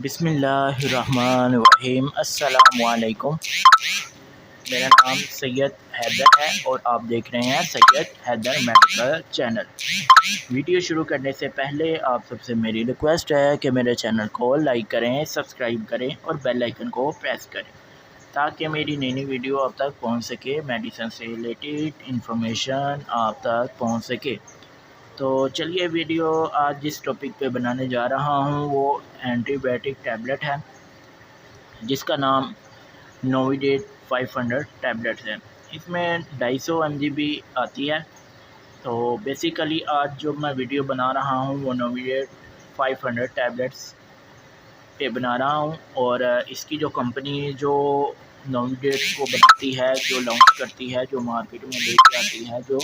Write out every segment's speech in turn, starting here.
बिस्मिल्लाहिर्रहमानिर्रहीम। अस्सलामुअलैकुम। मेरा नाम सैयद हैदर है और आप देख रहे हैं Syed Haider medical channel. Video शुरू करने से पहले आप सबसे मेरी रिक्वेस्ट है कि मेरे चैनल को लाइक करें, सब्सक्राइब करें और बेल आइकन को प्रेस करें ताकि मेरी नई नई वीडियो आप तक पहुंच सके, मेडिसिन से रिलेटेड इंफॉर्मेशन आप तक पहुंच सके। तो चलिए वीडियो आज जिस टॉपिक पे बनाने जा रहा हूँ वो एंटीबायोटिक टैबलेट है जिसका नाम नोविडेट 500 टैबलेट्स है। इसमें 250 mg आती है। तो बेसिकली आज जो मैं वीडियो बना रहा हूँ वो नोविडेट 500 टैबलेट्स पे बना रहा हूँ और इसकी जो कंपनी जो नोविडेट को बनाती है, जो लॉन्च करती है, जो मार्केट में लेके आती है, जो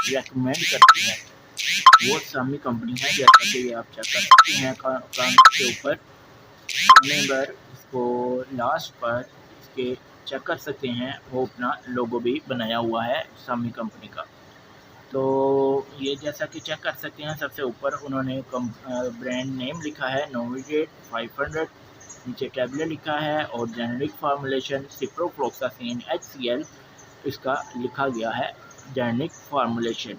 रेकमेंड करती है वो सामी कंपनी है। जैसा कि आप चेक कर सकते हैं कान के ऊपर पर इसको लास्ट पर इसके चेक कर सकते हैं, वो अपना लोगो भी बनाया हुआ है सामी कंपनी का। तो ये जैसा कि चेक कर सकते हैं सबसे ऊपर उन्होंने ब्रांड नेम लिखा है नोविडेट 500, नीचे टैबलेट लिखा है और जेनेरिक फार्मूलेशन सिप्रोफ्लोक्सासिन HCl इसका लिखा गया है जेनेरिक फार्मूलेशन।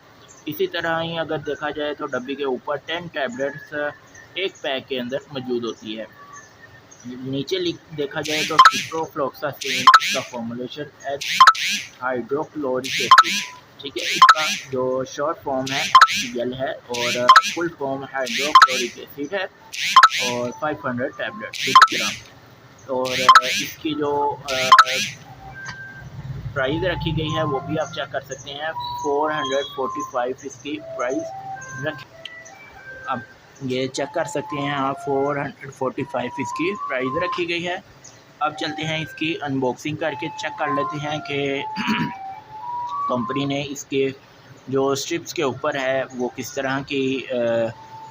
इसी तरह ही अगर देखा जाए तो डब्बी के ऊपर 10 टैबलेट्स एक पैक के अंदर मौजूद होती है। नीचे देखा जाए तो सिप्रोफ्लोक्सासिन इसका फॉर्मूलेशन हाइड्रोक्लोरिक एसिड, ठीक है, इसका जो शॉर्ट फॉर्म है HCl है और फुल फॉर्म हाइड्रोक्लोरिक एसिड है और 500 टैबलेट मिलीग्राम। और इसकी जो प्राइस रखी गई है वो भी आप चेक कर सकते हैं, 445 इसकी प्राइस रखी। अब ये चेक कर सकते हैं आप, 445 इसकी प्राइस रखी गई है। अब चलते हैं इसकी अनबॉक्सिंग करके चेक कर लेते हैं कि कंपनी ने इसके जो स्ट्रिप्स के ऊपर है वो किस तरह की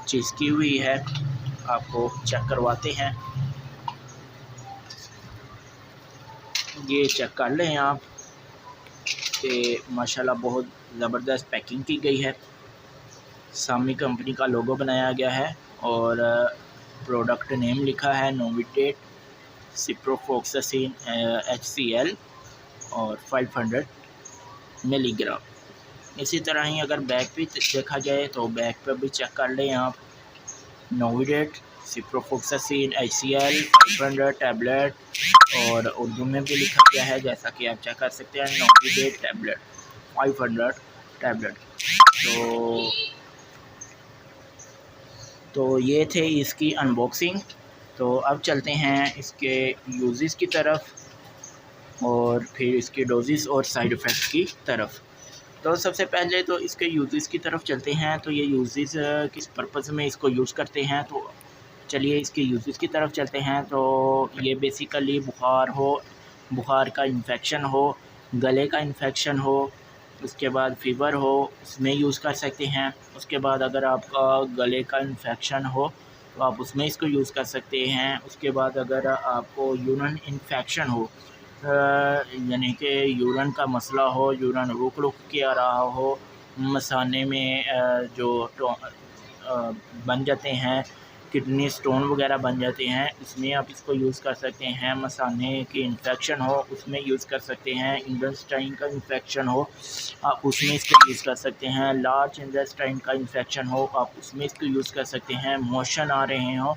चीज़ की हुई है, आपको चेक करवाते हैं। ये चेक कर लें आप कि माशाल्लाह बहुत ज़बरदस्त पैकिंग की गई है, सामी कंपनी का लोगो बनाया गया है और प्रोडक्ट नेम लिखा है नोविडेट सिप्रोफ्लोक्सासिन HCl और 500 मिलीग्राम। इसी तरह ही अगर बैक पे देखा जाए तो बैक पे भी चेक कर लें आप, नोविडेट सिप्रोफ्लोक्सासिन HCl 500 टैबलेट और उर्दू में भी लिखा गया है जैसा कि आप चेक कर सकते हैं, नोविडेट टैबलेट 500 टैबलेट। तो ये थे इसकी अनबॉक्सिंग। तो अब चलते हैं इसके यूजेस की तरफ और फिर इसके डोजेस और साइड इफ़ेक्ट्स की तरफ। तो सबसे पहले तो इसके यूजेस की तरफ चलते हैं। तो ये यूजेस किस पर्पज़ में इसको यूज़ करते हैं, तो चलिए इसके यूजेस की तरफ चलते हैं। तो ये बेसिकली बुखार का इन्फेक्शन हो, गले का इन्फेक्शन हो, उसके बाद फ़ीवर हो, उसमें यूज़ कर सकते हैं। उसके बाद अगर आपका गले का इन्फेक्शन हो तो आप उसमें इसको यूज़ कर सकते हैं। उसके बाद अगर आपको यूरिन इन्फेक्शन हो, यानी कि यूरिन का मसला हो, यूरिन रुक रुक के आ रहा हो, मसाने में बन जाते हैं, किडनी स्टोन वगैरह बन जाते हैं, इसमें आप इसको यूज़ कर सकते हैं। मसाने की इन्फेक्शन हो उसमें यूज़ कर सकते हैं। इंटेस्टाइन का इन्फेक्शन हो आप उसमें इसको यूज़ कर सकते हैं। लार्ज इंटेस्टाइन का इन्फेक्शन हो आप उसमें इसको यूज़ कर सकते हैं। मोशन आ रहे हों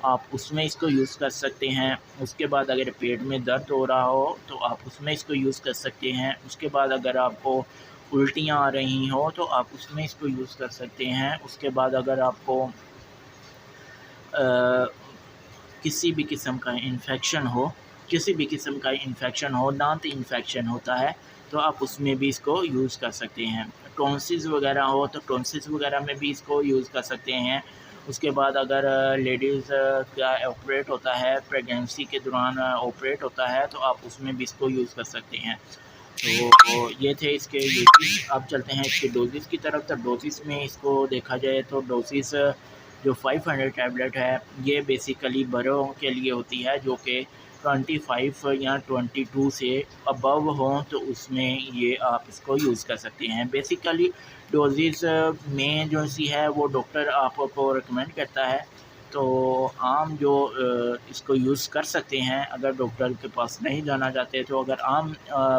आप उसमें इसको यूज़ कर सकते हैं। उसके बाद अगर पेट में दर्द हो रहा हो तो आप उसमें इसको यूज़ कर सकते हैं। उसके बाद अगर आपको उल्टियाँ आ रही हो तो आप उसमें इसको यूज़ कर सकते हैं। उसके बाद अगर आपको किसी भी किस्म का इन्फेक्शन हो, दांत इन्फेक्शन होता है तो आप उसमें भी इसको यूज़ कर सकते हैं। टॉन्सिस वगैरह हो तो टॉन्सिस वगैरह में भी इसको यूज़ कर सकते हैं। उसके बाद अगर लेडीज़ का ऑपरेट होता है, प्रेगनेंसी के दौरान ऑपरेट होता है तो आप उसमें भी इसको यूज़ कर सकते हैं। तो ये थे इसके यूजेस। अब चलते हैं इसके डोजेस की तरफ। तो डोजेस में इसको देखा जाए तो डोजेस जो 500 टैबलेट है ये बेसिकली बड़ों के लिए होती है जो कि 25 या 22 से अबव हों तो उसमें ये आप इसको यूज़ कर सकते हैं। बेसिकली डोजेस में जो सी है वो डॉक्टर आपको रिकमेंड करता है। तो आम जो इसको यूज़ कर सकते हैं, अगर डॉक्टर के पास नहीं जाना चाहते तो अगर आम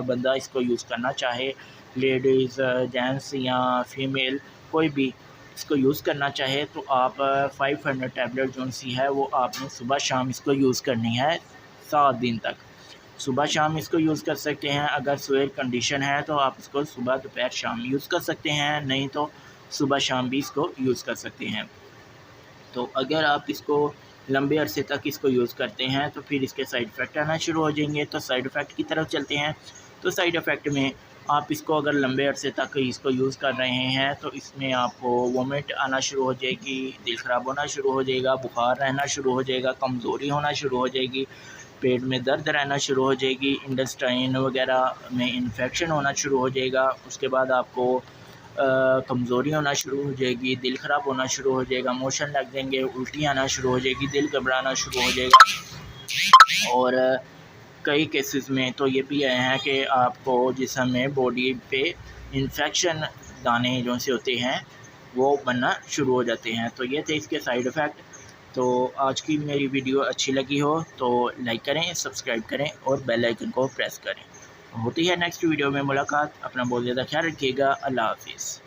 बंदा इसको यूज़ करना चाहे, लेडीज़ जेंट्स या फीमेल कोई भी इसको यूज़ करना चाहे, तो आप 500 टैबलेट जो सी है वो आपने सुबह शाम इसको यूज़ करनी है 7 दिन तक। सुबह शाम इसको यूज़ कर सकते हैं। अगर सोयल कंडीशन है तो आप इसको सुबह दोपहर शाम यूज़ कर सकते हैं, नहीं तो सुबह शाम भी इसको यूज़ कर सकते हैं। तो अगर आप इसको लंबे अरसे तक इसको यूज़ करते हैं तो फिर इसके साइड इफ़ेक्ट आना शुरू हो जाएंगे। तो साइड इफ़ेक्ट की तरफ चलते हैं। तो साइड इफ़ेक्ट में आप इसको अगर लंबे अरसे तक इसको यूज़ कर रहे हैं तो इसमें आपको वोमिट आना शुरू हो जाएगी, दिल ख़राब होना शुरू हो जाएगा, बुखार रहना शुरू हो जाएगा, कमज़ोरी होना शुरू हो जाएगी, पेट में दर्द रहना शुरू हो जाएगी, इंटेस्टाइन वगैरह में इन्फेक्शन होना शुरू हो जाएगा। उसके बाद आपको कमज़ोरी होना शुरू हो जाएगी, दिल ख़राब होना शुरू हो जाएगा, मोशन लग जाएंगे, उल्टी आना शुरू हो जाएगी, दिल घबराना शुरू हो जाएगा। और कई केसेस में तो ये भी आए हैं कि आपको जिस्म में बॉडी पे इन्फेक्शन दाने जो से होते हैं वो बनना शुरू हो जाते हैं। तो ये थे इसके साइड इफ़ेक्ट। तो आज की मेरी वीडियो अच्छी लगी हो तो लाइक करें, सब्सक्राइब करें और बेल आइकन को प्रेस करें। होती है नेक्स्ट वीडियो में मुलाकात। अपना बहुत ज़्यादा ख्याल रखिएगा। अल्लाह हाफिज़।